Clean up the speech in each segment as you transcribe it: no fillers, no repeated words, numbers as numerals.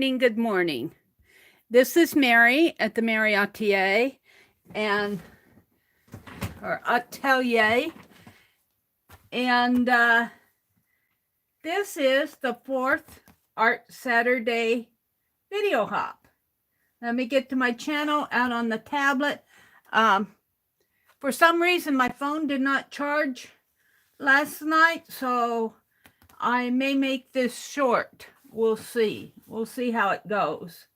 Good morning. This is Meri at the Meri Atelier or Atelier, and this is the 4th Art Saturday video hop. Let me get to my channel out on the tablet. For some reason, my phone did not charge last night, so I may make this short. We'll see. We'll see how it goes.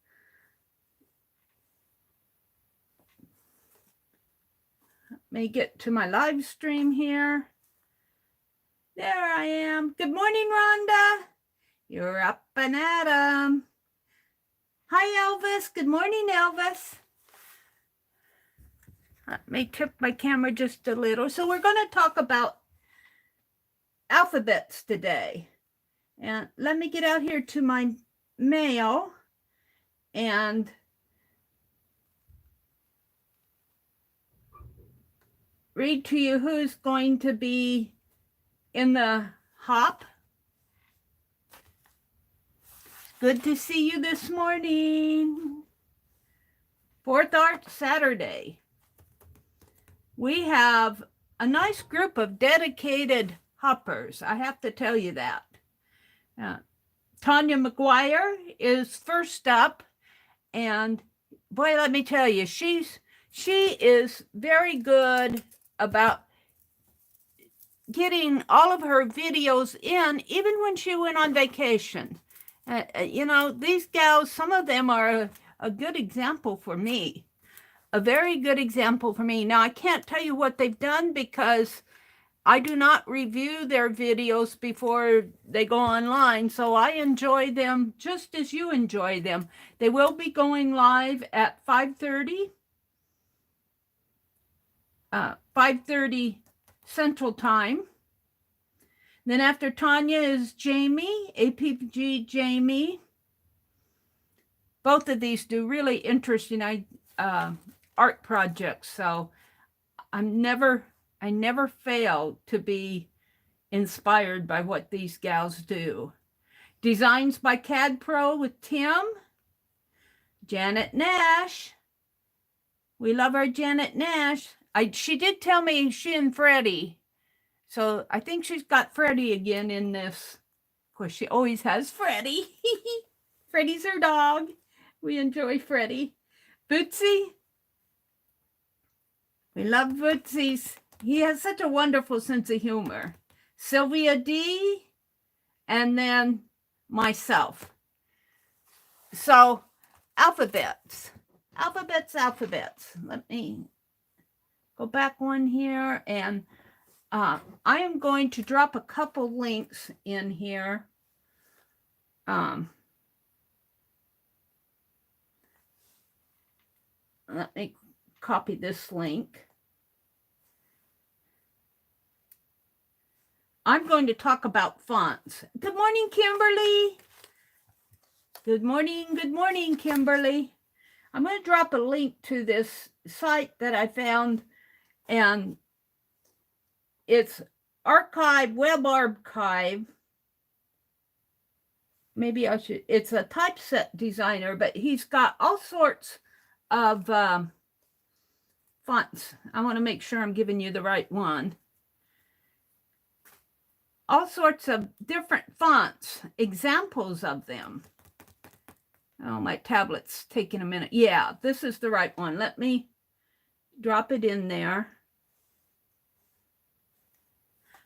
Let me get to my live stream here. There I am. Good morning, Rhonda. You're up and at 'em. Hi, Elvis. Good morning, Elvis. Let me tip my camera just a little. So we're going to talk about alphabets today. And let me get out here to my mail and read to you who's going to be in the hop. Good to see you this morning. 4th Art Saturday. We have a nice group of dedicated hoppers. I have to tell you that. Tanya McGuire is first up, and boy, let me tell you, she is very good about getting all of her videos in, even when she went on vacation. You know, these gals, some of them are a good example for me, a very good example for me. Now, I can't tell you what they've done because I do not review their videos before they go online, so I enjoy them just as you enjoy them. They will be going live at 5:30 Central Time. Then after Tanya is Jamie, APG Jamie. Both of these do really interesting art projects, so I never fail to be inspired by what these gals do. Designs by CADPRO with Tim. Janet Nash. We love our Janet Nash. She did tell me she and Freddie. So I think she's got Freddie again in this. Of course, she always has Freddie. Freddie's her dog. We enjoy Freddie. Bootsie. We love Bootsie's. He has such a wonderful sense of humor. Sylvia D, and then myself. So, alphabets. Alphabets. Let me go back one here, and I am going to drop a couple links in here. Let me copy this link. I'm going to talk about fonts. Good morning, Kimberly. Good morning, Kimberly. I'm going to drop a link to this site that I found, and it's Web Archive. Maybe I should, it's a typeset designer, but he's got all sorts of fonts. I want to make sure I'm giving you the right one. All sorts of different fonts, examples of them. Oh, my tablet's taking a minute. Yeah, this is the right one. Let me drop it in there.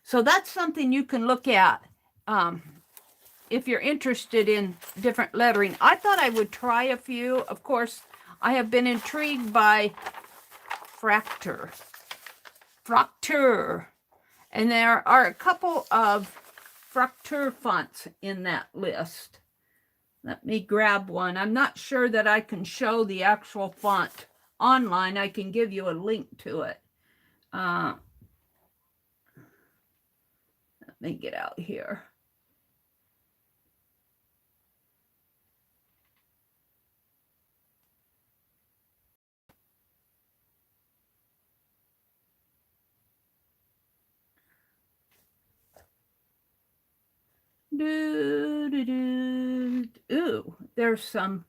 So that's something you can look at if you're interested in different lettering. I thought I would try a few. Of course, I have been intrigued by Fracture. And there are a couple of Fracture fonts in that list. Let me grab one. I'm not sure that I can show the actual font online. I can give you a link to it. Let me get out here. Ooh, there's some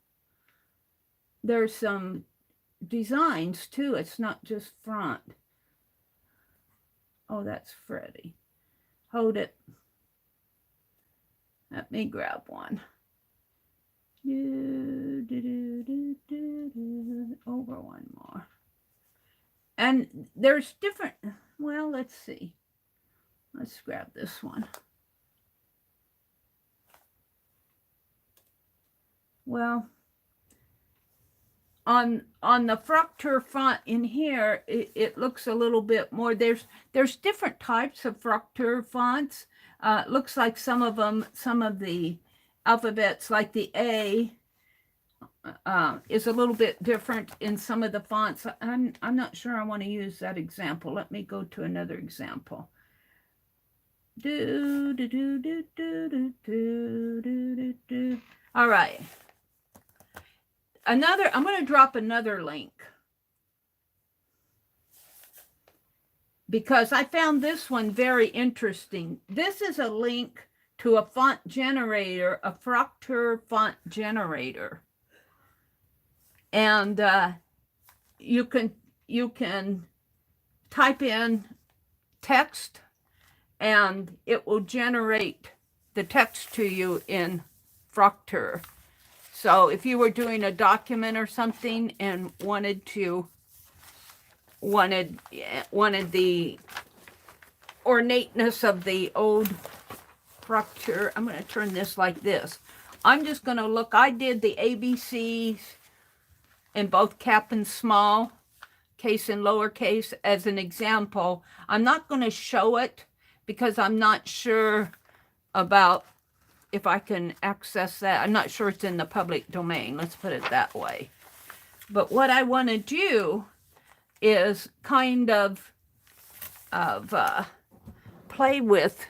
designs too. It's not just front. Oh, that's Freddie. Hold it. Let me grab one. Over one more. And there's different, well, let's see. Let's grab this one. Well, on the Fraktur font in here, it looks a little bit more. There's different types of Fraktur fonts. Looks like some of the alphabets, like the A, is a little bit different in some of the fonts. I'm not sure I want to use that example. Let me go to another example. All right. I'm going to drop another link because I found this one very interesting. This is a link to a font generator, a Fraktur font generator. And you can type in text and it will generate the text to you in Fraktur. So if you were doing a document or something and wanted the ornateness of the old Fraktur, I'm going to turn this like this. I'm just going to look. I did the ABCs in both cap and small, case and lowercase as an example. I'm not going to show it because I'm not sure about if I can access that. I'm not sure it's in the public domain. Let's put it that way. But what I want to do is kind of play with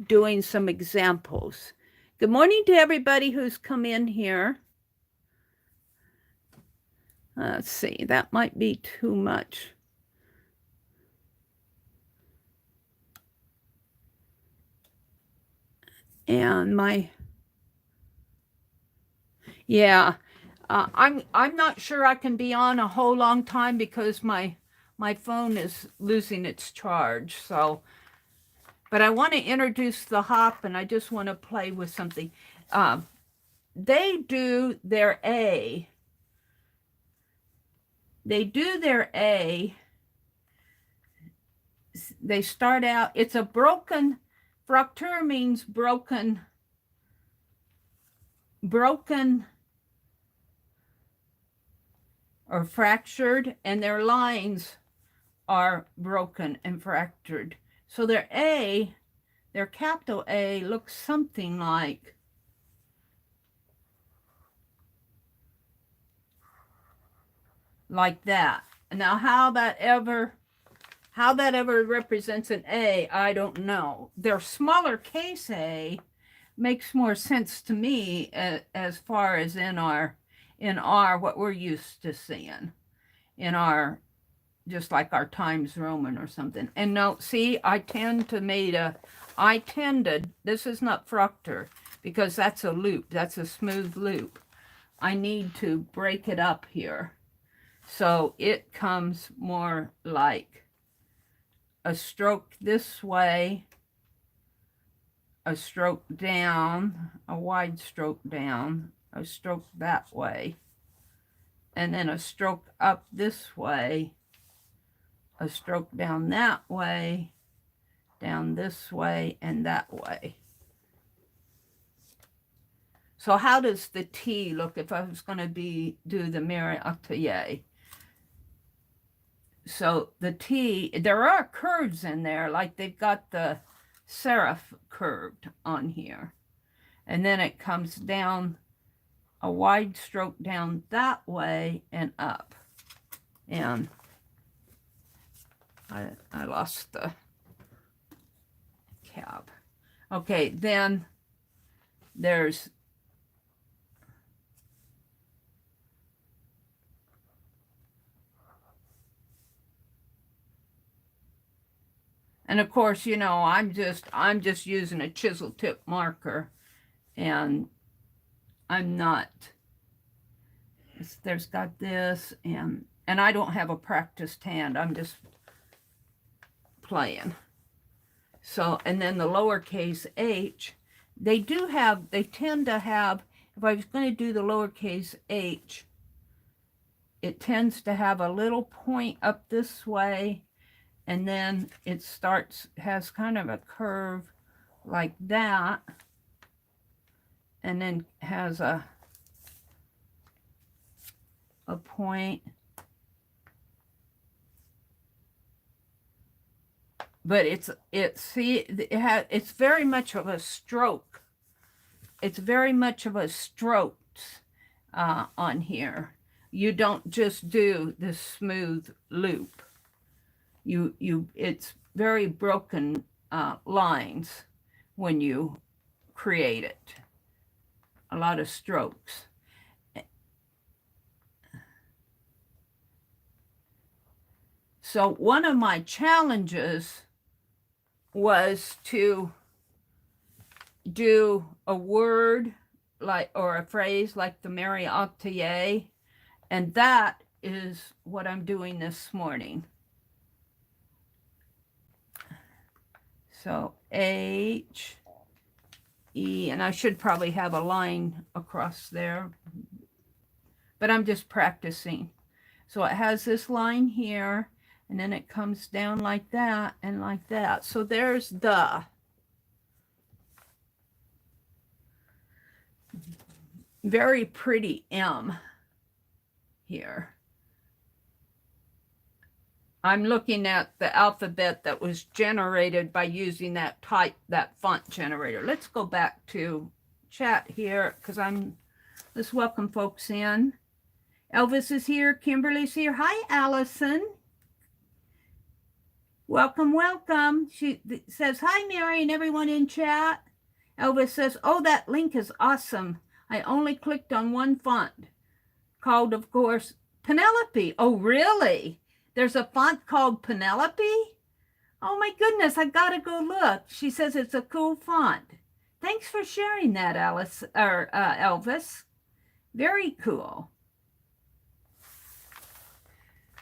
doing some examples. Good morning to everybody who's come in here. Let's see, that might be too much. And I'm not sure I can be on a whole long time because my phone is losing its charge. So, but I want to introduce the hop, and I just want to play with something. They do their A. They start out, it's a broken, Fraktur means broken or fractured, and their lines are broken and fractured. So their A, their capital A, looks something like that. Now, how that ever represents an A, I don't know. Their smaller case A makes more sense to me as far as in our what we're used to seeing in our, just like our Times Roman or something. And no, see, this is not Fraktur because that's a loop. That's a smooth loop. I need to break it up here. So it comes more like a stroke this way, a stroke down, a wide stroke down, a stroke that way, and then a stroke up this way, a stroke down that way, down this way, and that way. So how does the T look if I was going to do the Meri Atelier? So the T, there are curves in there, like they've got the serif curved on here. And then it comes down a wide stroke down that way and up. And I lost the cab. Okay, then there's and of course, you know, I'm just using a chisel tip marker, and I'm not there's got this, and I don't have a practiced hand. I'm just playing. So, and then the lowercase h, they tend to have, if I was going to do the lowercase h, it tends to have a little point up this way, and then it has kind of a curve like that, and then has a point. But it's very much of a stroke. It's very much of a strokes on here. You don't just do this smooth loop. It's very broken lines when you create it. A lot of strokes. So one of my challenges was to do a word or a phrase like the Meri Atelier, and that is what I'm doing this morning. So H, E, and I should probably have a line across there, but I'm just practicing. So it has this line here, and then it comes down like that and like that. So there's the. Very pretty M here. I'm looking at the alphabet that was generated by using that font generator. Let's go back to chat here, because let's welcome folks in. Elvis is here. Kimberly's here. Hi, Allison. Welcome, welcome. She says, hi, Meri, and everyone in chat. Elvis says, oh, that link is awesome. I only clicked on one font called, of course, Penelope. Oh, really? There's a font called Penelope? Oh, my goodness. I got to go look. She says it's a cool font. Thanks for sharing that, Elvis. Very cool.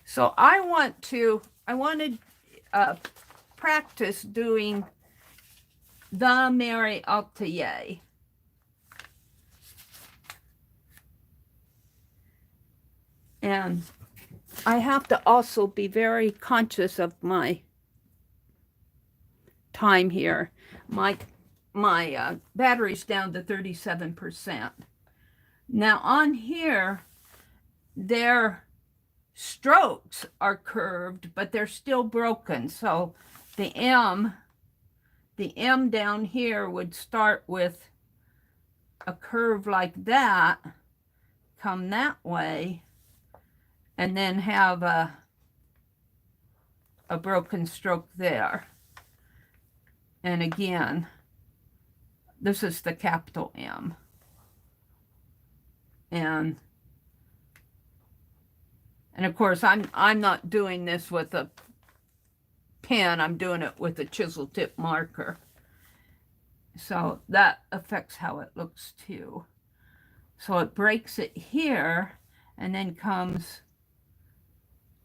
So I want to practice doing the Meri Atelier. And I have to also be very conscious of my time here. My battery's down to 37%. Now on here, their strokes are curved, but they're still broken. So the M down here would start with a curve like that, come that way, and then have a broken stroke there. And again, this is the capital M. And of course, I'm not doing this with a pen. I'm doing it with a chisel tip marker. So that affects how it looks too. So it breaks it here and then comes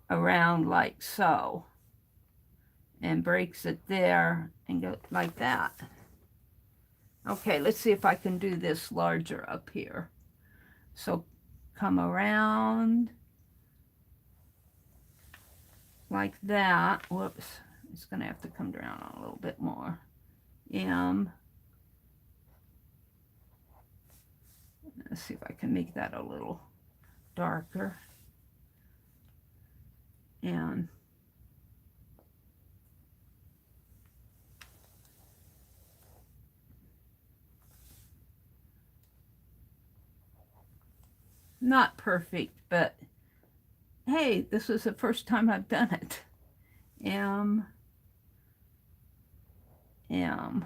around like so, and breaks it there and go like that. Okay, let's see if I can do this larger up here. So come around like that. Whoops, it's going to have to come down a little bit more. M. Let's see if I can make that a little darker. And not perfect, but hey, this is the first time I've done it. M, and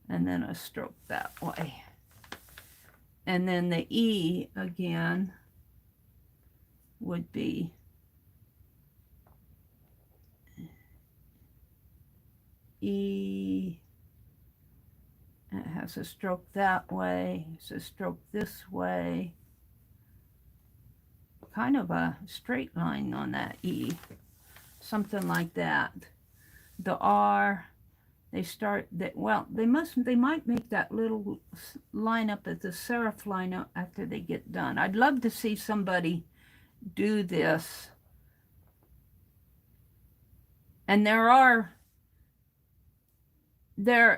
then a stroke that way. And then the E again would be E. It has a stroke that way. It's a stroke this way. kind of a straight line on that E. Something like that. The R, they start that, well, they might make that little line up at the serif line after they get done. I'd love to see somebody do this. And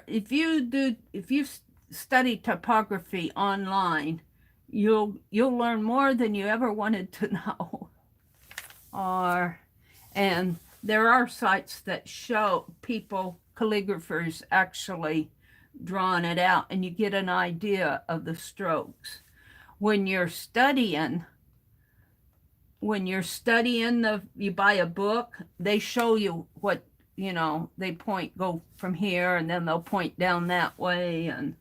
if you study typography online, you'll learn more than you ever wanted to know. And there are sites that show people, calligraphers, actually drawing it out, and you get an idea of the strokes. When you're studying, you buy a book, they show you what, they go from here, and then they'll point down that way. And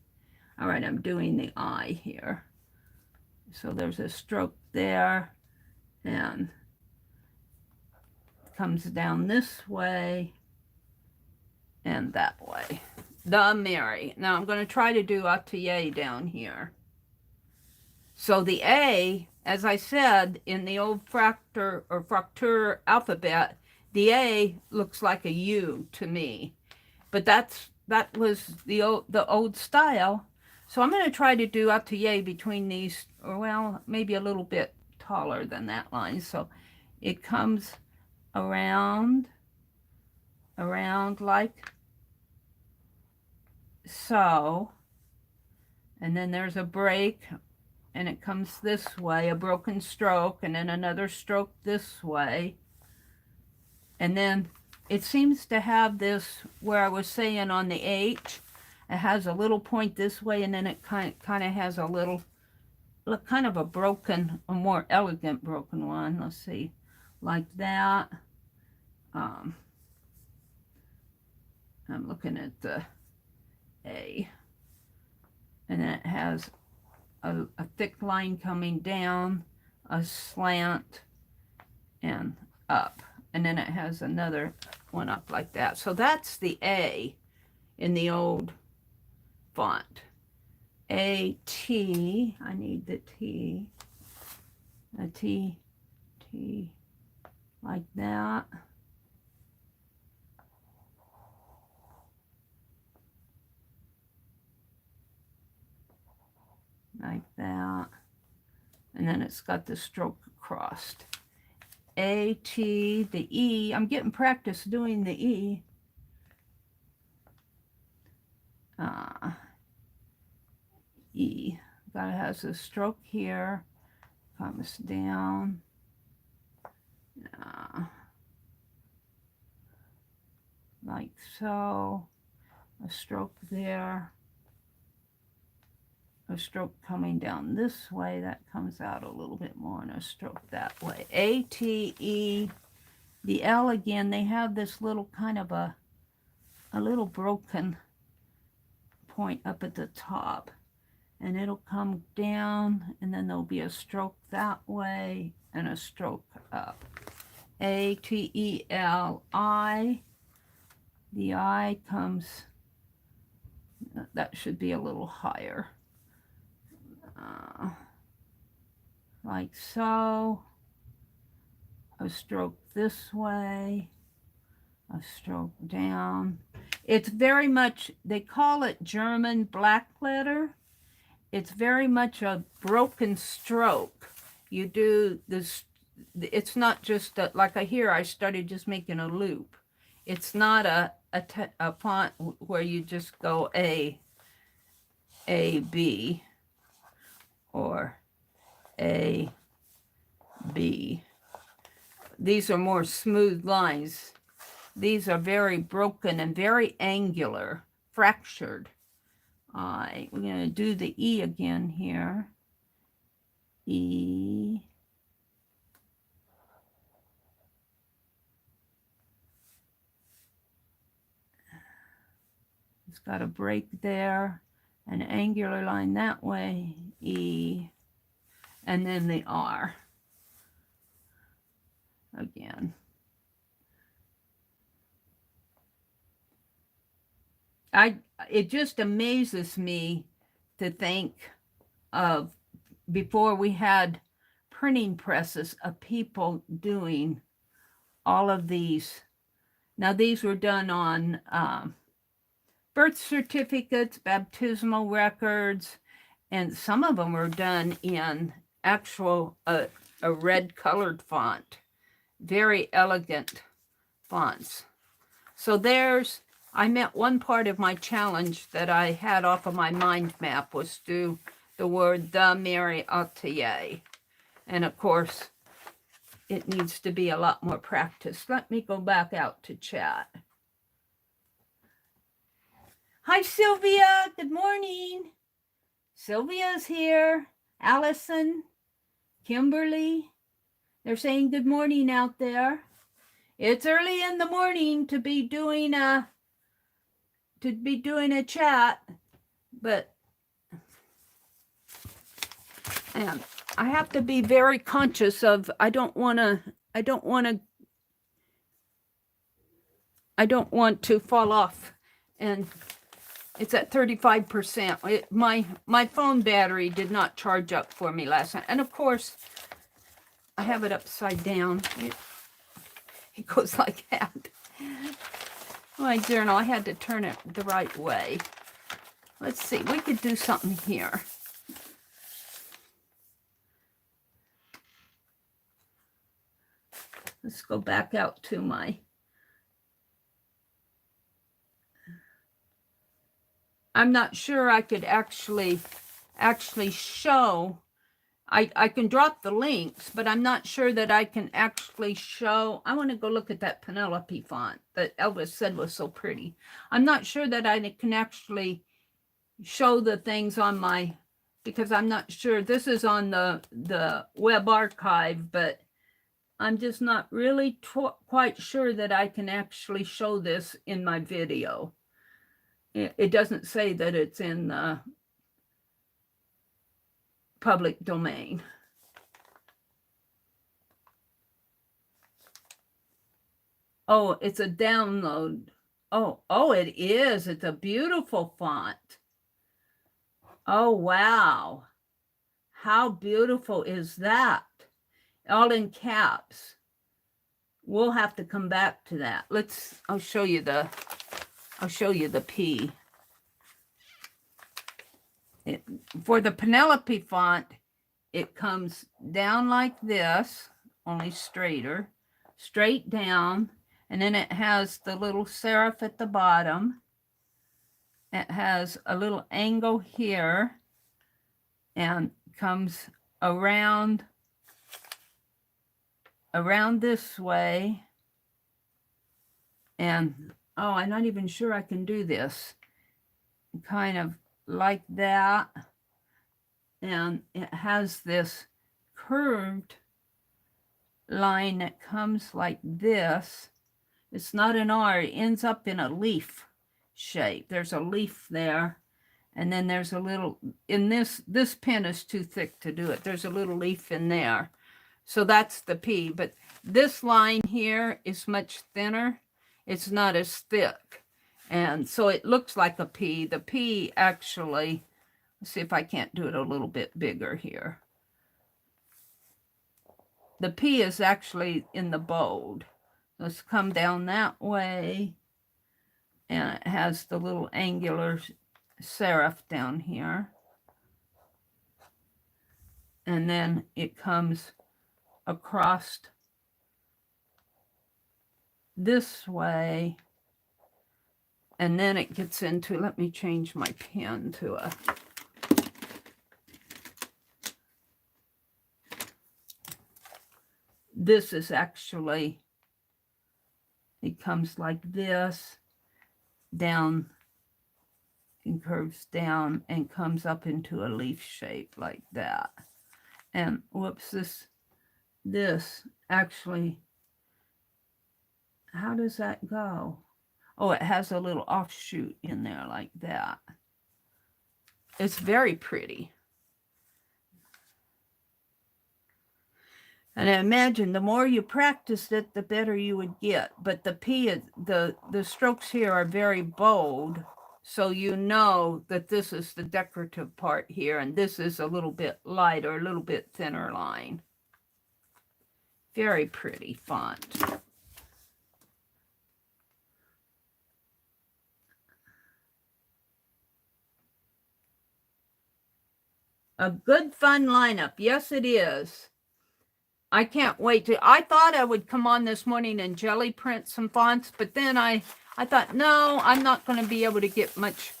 all right, I'm doing the I here. So there's a stroke there, and comes down this way and that way. The Meri. Now I'm going to try to do Atelier down here. So the A, as I said, in the old Fraktur alphabet, the A looks like a U to me. But that was the old style. So I'm going to try to do Atelier between these, or well, maybe a little bit taller than that line. So it comes around like so, and then there's a break, and it comes this way, a broken stroke, and then another stroke this way. And then it seems to have this, where I was saying on the H, it has a little point this way, and then it kind of has a little, kind of a more elegant broken one. Let's see, like that. I'm looking at the A. And then it has a thick line coming down, a slant, and up. And then it has another one up like that. So that's the A in the old font. A-T, I need the T. A T, T, like that. Like that. And then it's got the stroke crossed. A, T, the E. I'm getting practice doing the E. E. That has a stroke here. Comes down. Like so. A stroke there. A stroke coming down this way, that comes out a little bit more, and a stroke that way. A, T, E, the L again, they have this little kind of a little broken point up at the top, and it'll come down, and then there'll be a stroke that way and a stroke up. A, T, E, L, I, the I comes, that should be a little higher. Like so, a stroke this way, a stroke down. It's very much, they call it German black letter. It's very much a broken stroke. You do this, it's not just like here I started just making a loop. It's not a font where you just go A, B, or A, B. These are more smooth lines. These are very broken and very angular, fractured. We're going to do the E again here. E. It's got a break there. An angular line that way, E, and then the R again. It just amazes me to think of before we had printing presses of people doing all of these. Now, these were done on birth certificates, baptismal records, and some of them were done in actual a red colored font. Very elegant fonts. So I met one part of my challenge that I had off of my mind map was do the word TheMeriAtelier. And of course, it needs to be a lot more practice. Let me go back out to chat. Hi, Sylvia. Good morning. Sylvia's here. Allison, Kimberly. They're saying good morning out there. It's early in the morning to be doing a chat, but and I have to be very conscious of I don't want to fall off, and it's at 35%. My phone battery did not charge up for me last night, and of course I have it upside down. It goes like that. My journal, I had to turn it the right way. Let's see, we could do something here. Let's go back out to my... I'm not sure I could actually show... I can drop the links, but I'm not sure that I can actually show... I want to go look at that Penelope font that Elvis said was so pretty. I'm not sure that I can actually show the things on my... because I'm not sure. This is on the web archive, but I'm just not really quite sure that I can actually show this in my video. It doesn't say that it's in the public domain. Oh, it's a download. Oh, it is. It's a beautiful font. Oh, wow. How beautiful is that? All in caps. We'll have to come back to that. I'll show you the P. For the Penelope font, it comes down like this, only straighter, straight down, and then it has the little serif at the bottom. It has a little angle here and comes around this way. And, oh, I'm not even sure I can do this. Kind of like that. And it has this curved line that comes like this. It's not an R, it ends up in a leaf shape. There's a leaf there. And then there's a little, in this pen is too thick to do it. There's a little leaf in there. So that's the P. But this line here is much thinner. It's not as thick. And so it looks like a P. The P actually, let's see if I can't do it a little bit bigger here. The P is actually in the bold. Let's come down that way. And it has the little angular serif down here. And then it comes across this way. And then it gets into, let me change my pen to a, this is actually, it comes like this, down, and curves down and comes up into a leaf shape like that. And whoops, this actually, how does that go? Oh, it has a little offshoot in there like that. It's very pretty. And I imagine the more you practiced it, the better you would get. But the P, the strokes here are very bold. So you know that this is the decorative part here. And this is a little bit lighter, a little bit thinner line. Very pretty font. A good fun lineup. Yes, it is. I can't wait to. I thought I would come on this morning and jelly print some fonts, but then I thought, no, I'm not going to be able to get much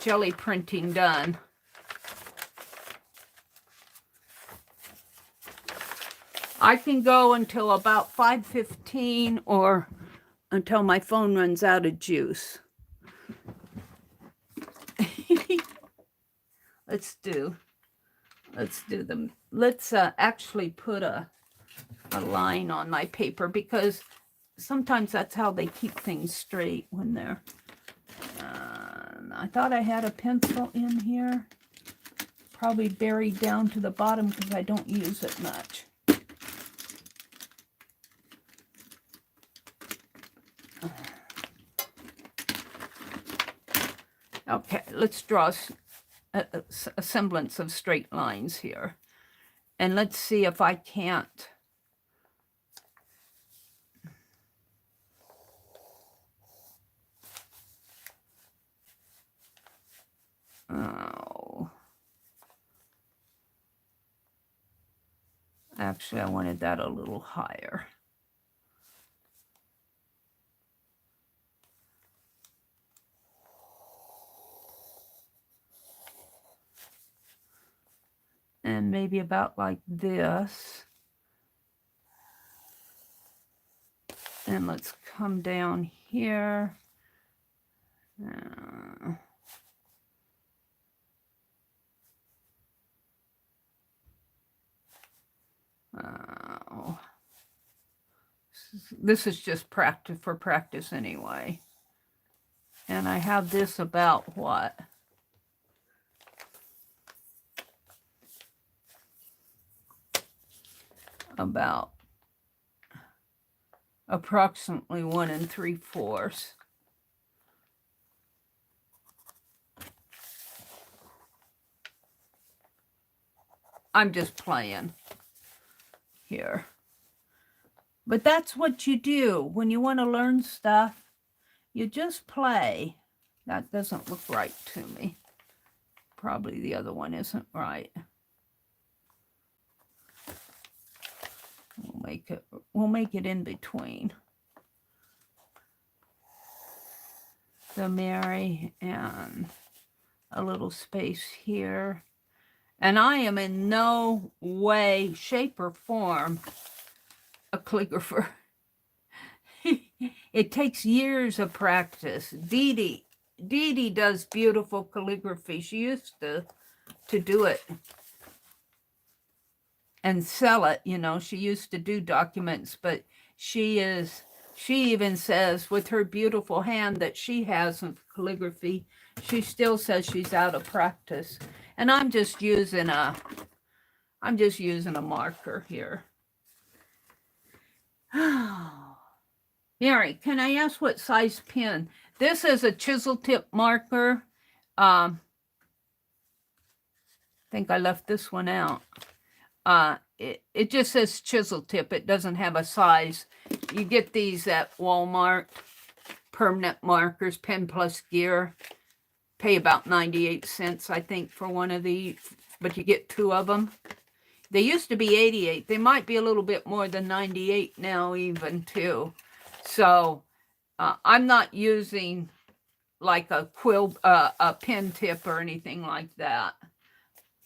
jelly printing done. I can go until about 5:15 or until my phone runs out of juice. Let's do them. Let's actually put a line on my paper, because sometimes that's how they keep things straight when they're I thought I had a pencil in here, probably buried down to the bottom because I don't use it much. Okay, let's draw a semblance of straight lines here, and let's see if I can't actually I wanted that a little higher. And maybe about like this. And let's come down here. This is just practice for practice anyway. And I have this about what? About approximately 1 3/4. I'm just playing here. But that's what you do when you want to learn stuff. You just play. That doesn't look right to me. Probably the other one isn't right. We'll make it in between the Meri and a little space here. And I am in no way, shape, or form a calligrapher. It takes years of practice. Dee Dee does beautiful calligraphy. She used to do it and sell it, you know. She used to do documents, but she even says with her beautiful hand that she has in calligraphy, she still says she's out of practice. And I'm just using a marker here. Meri, can I ask what size pen? This is a chisel tip marker. I think I left this one out. It just says chisel tip. It doesn't have a size. You get these at Walmart. Permanent markers, Pen Plus Gear. Pay about 98 cents, I think, for one of these, but you get 2 of them. They used to be 88. They might be a little bit more than 98 now, even too. So I'm not using like a pen tip or anything like that,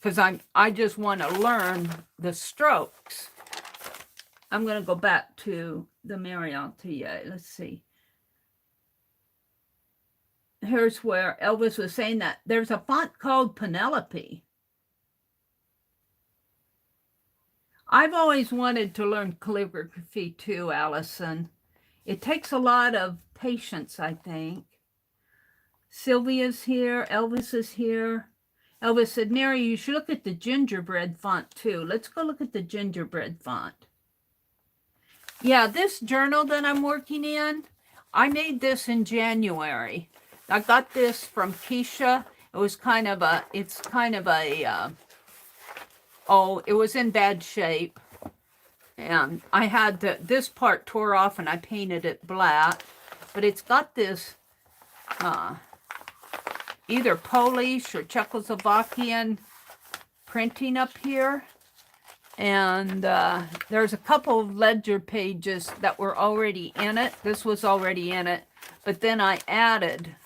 because I just want to learn the strokes. I'm going to go back to the Meri Atelier. Let's see. Here's where Elvis was saying that there's a font called Penelope. I've always wanted to learn calligraphy too, Allison. It takes a lot of patience, I think. Sylvia's here. Elvis is here. Elvis said, Meri, you should look at the gingerbread font too. Let's go look at the gingerbread font. Yeah, this journal that I'm working in, I made this in January. I got this from Keisha. It was kind of a, it was in bad shape. And I had this part tore off and I painted it black. But it's got this either Polish or Czechoslovakian printing up here. And there's a couple of ledger pages that were already in it. This was already in it. But then I added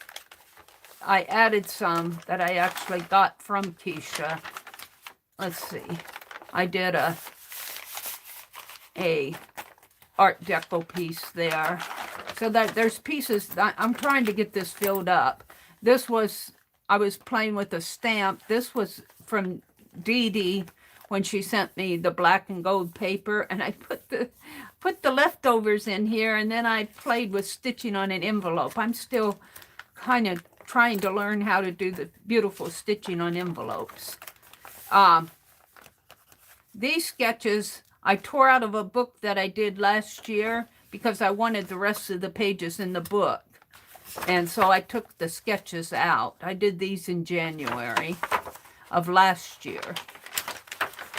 some that I actually got from Keisha. Let's see. I did a Art Deco piece there. So that there's pieces, I'm trying to get this filled up. This was, I was playing with a stamp. This was from Dee Dee when she sent me the black and gold paper, and I put the leftovers in here, and then I played with stitching on an envelope. I'm still kind of trying to learn how to do the beautiful stitching on envelopes. These sketches I tore out of a book that I did last year because I wanted the rest of the pages in the book. And so I took the sketches out. I did these in January of last year.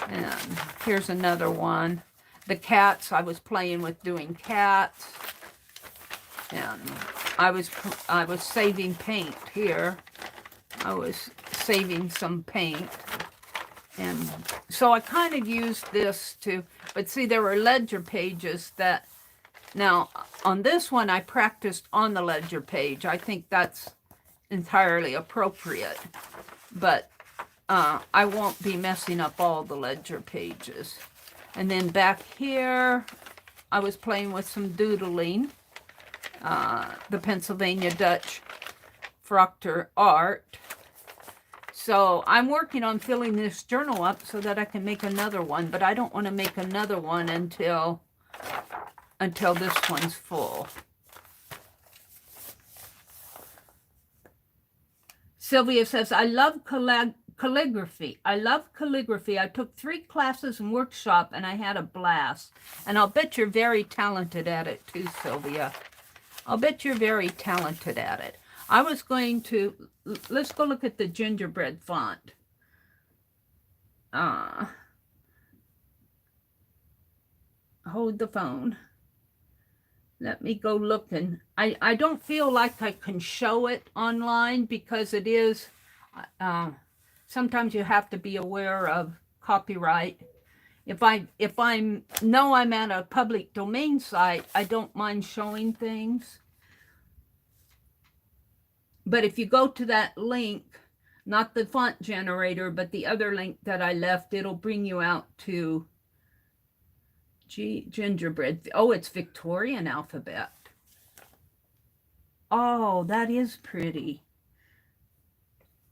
And here's another one. The cats, I was playing with doing cats. And I was saving paint here. I was saving some paint. And so I kind of used this to, but see, there were ledger pages that, now on this one I practiced on the ledger page. I think that's entirely appropriate. But I won't be messing up all the ledger pages. And then back here, I was playing with some doodling. The Pennsylvania Dutch Proctor art. So I'm working on filling this journal up so that I can make another one, but I don't want to make another one until this one's full. Sylvia says, I love calligraphy. I love calligraphy. I took 3 classes in workshop and I had a blast. And I'll bet you're very talented at it too, Sylvia. I'll bet you're very talented at it. I was going to, let's go look at the Gingerbread Font. Hold the phone. Let me go looking. I don't feel like I can show it online because it is, sometimes you have to be aware of copyright. If I know I'm at a public domain site, I don't mind showing things. But if you go to that link, not the font generator, but the other link that I left, it'll bring you out to Gingerbread. Oh, it's Victorian alphabet. Oh, that is pretty.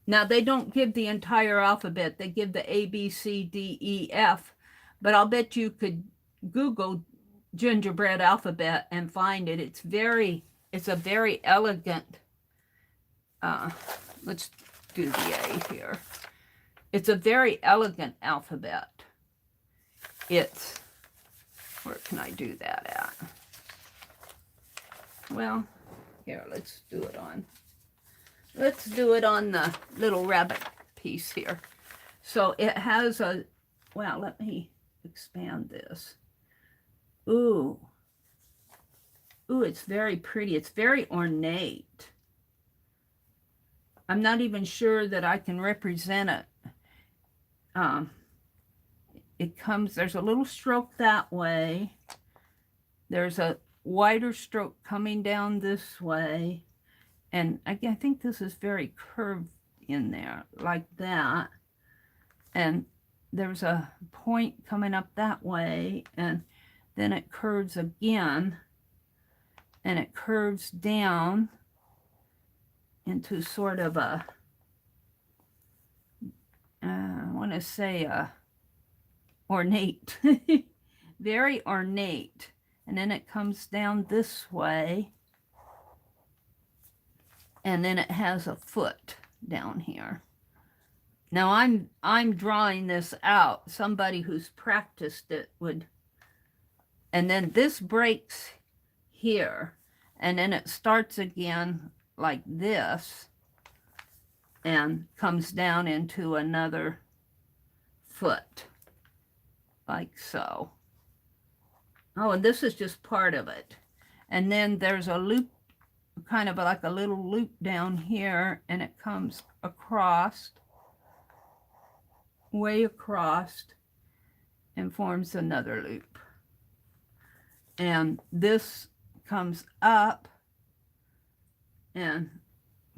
Now, they don't give the entire alphabet. They give the A, B, C, D, E, F. But I'll bet you could Google Gingerbread alphabet and find it. It's a very elegant, let's do the A here. It's a very elegant alphabet. It's, where can I do that at? Well, here, let's do it on the little rabbit piece here. So it has a, well, let me expand this. Ooh, it's very pretty. It's very ornate. I'm not even sure that I can represent it. It comes, there's a little stroke that way. There's a wider stroke coming down this way. And I think this is very curved in there, like that. And there's a point coming up that way, and then it curves again, and it curves down into sort of a, I want to say a ornate, very ornate. And then it comes down this way, and then it has a foot down here. Now I'm drawing this out. Somebody who's practiced it would, and then this breaks here, and then it starts again like this and comes down into another foot, like so. Oh, and this is just part of it. And then there's a loop, kind of like a little loop down here, and it comes across, way across, and forms another loop. And this comes up and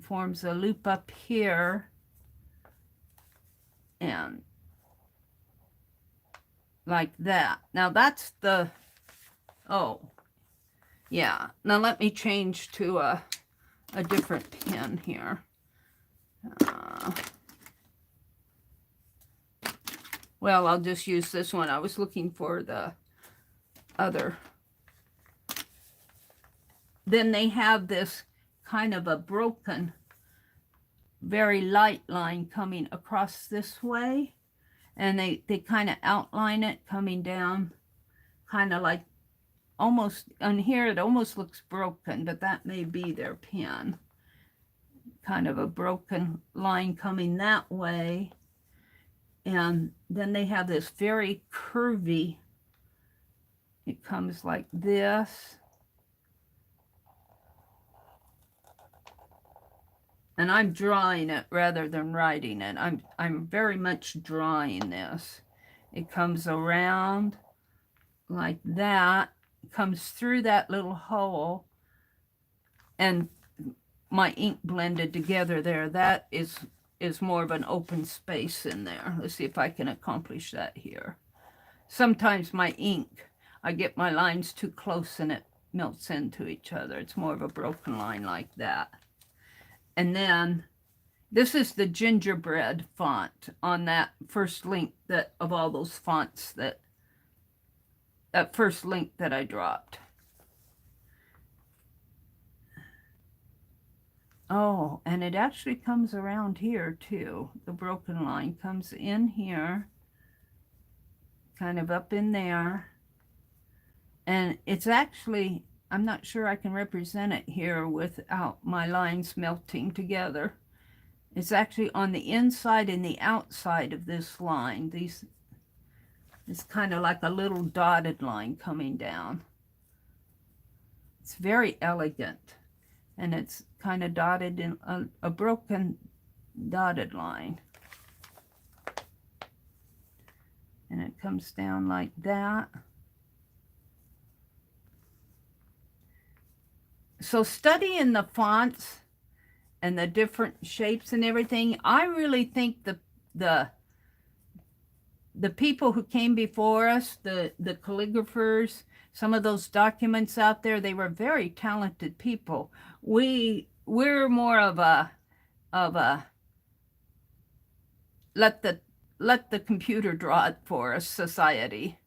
forms a loop up here, and like that. Now that's the, oh, yeah. Now let me change to a different pen here. Well, I'll just use this one. I was looking for the other. Then they have this kind of a broken, very light line coming across this way. And they kind of outline it coming down, kind of like almost, on here it almost looks broken, but that may be their pen. Kind of a broken line coming that way. And then they have this very curvy, it comes like this. And I'm drawing it rather than writing it. I'm very much drawing this. It comes around like that, comes through that little hole, and my ink blended together there. That is more of an open space in there. Let's see if I can accomplish that here. Sometimes my ink, I get my lines too close and it melts into each other. It's more of a broken line like that. And then this is the Gingerbread font on that first link that of all those fonts that first link that I dropped. Oh, and it actually comes around here too. The broken line comes in here, kind of up in there. And it's actually, I'm not sure I can represent it here without my lines melting together. It's actually on the inside and the outside of this line. It's kind of like a little dotted line coming down. It's very elegant. And it's kind of dotted in a broken dotted line. And it comes down like that. So studying the fonts and the different shapes and everything, I really think the people who came before us, the calligraphers, some of those documents out there, they were very talented people. We're more of a let the computer draw it for us society.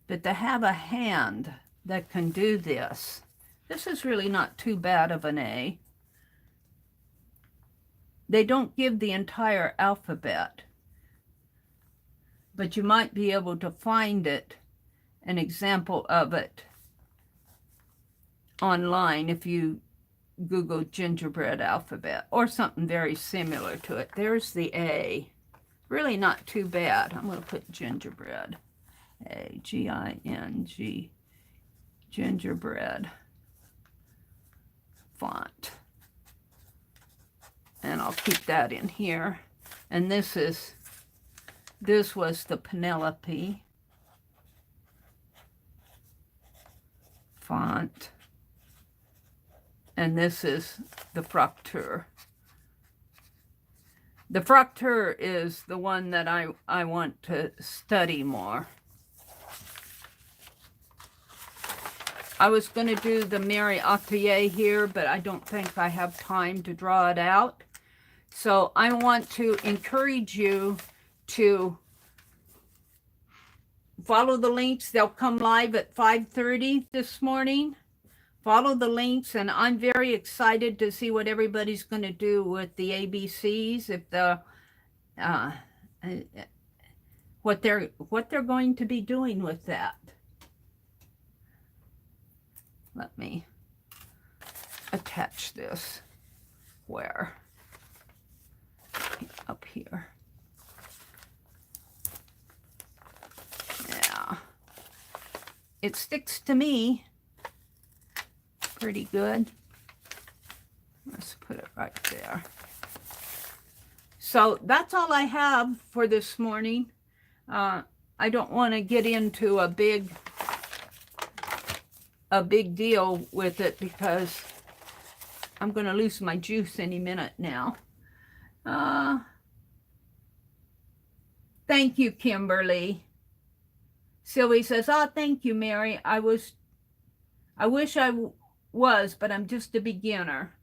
But to have a hand that can do this, this is really not too bad of an A. They don't give the entire alphabet, but you might be able to find it, an example of it, online if you Google gingerbread alphabet or something very similar to it. There's the A. Really not too bad. I'm going to put gingerbread. A, G-I-N-G, gingerbread font. And I'll keep that in here. And this was the Penelope Font. And this is the Fracture. The Fracture is the one that I want to study more. I was going to do the Meri Atelier here, but I don't think I have time to draw it out. So I want to encourage you to follow the links. They'll come live at 5:30 this morning. Follow the links, and I'm very excited to see what everybody's going to do with the ABCs, if the what they're going to be doing with that. Let me attach this where up here. Yeah. it sticks to me pretty good. Let's put it right there. So that's all I have for this morning. I don't want to get into a big deal with it because I'm going to lose my juice any minute now. Thank you, Kimberly. Sylvie says, oh, thank you, Meri. I wish I was, but I'm just a beginner.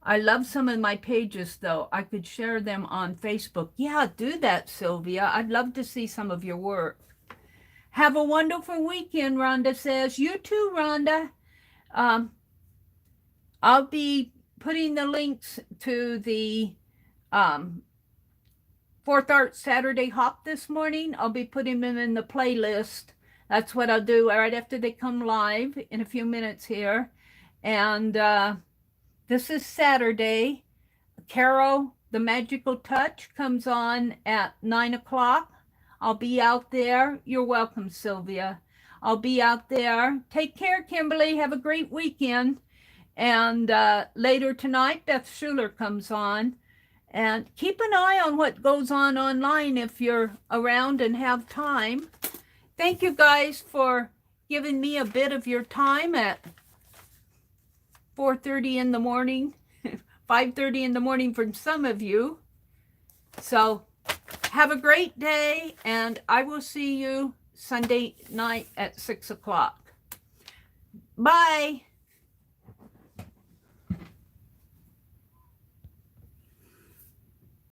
I love some of my pages, though. I could share them on Facebook. Yeah, do that, Sylvia. I'd love to see some of your work. Have a wonderful weekend, Rhonda says. You too, Rhonda. I'll be putting the links to the 4th Art Saturday Hop this morning. I'll be putting them in the playlist. That's what I'll do right after they come live in a few minutes here. And this is Saturday. Carol, the Magical Touch, comes on at 9 o'clock. I'll be out there. You're welcome, Sylvia. I'll be out there. Take care, Kimberly. Have a great weekend. And later tonight, Beth Schuler comes on. And keep an eye on what goes on online if you're around and have time. Thank you guys for giving me a bit of your time at 4:30 in the morning, 5:30 in the morning for some of you. So have a great day, and I will see you Sunday night at 6 o'clock. Bye.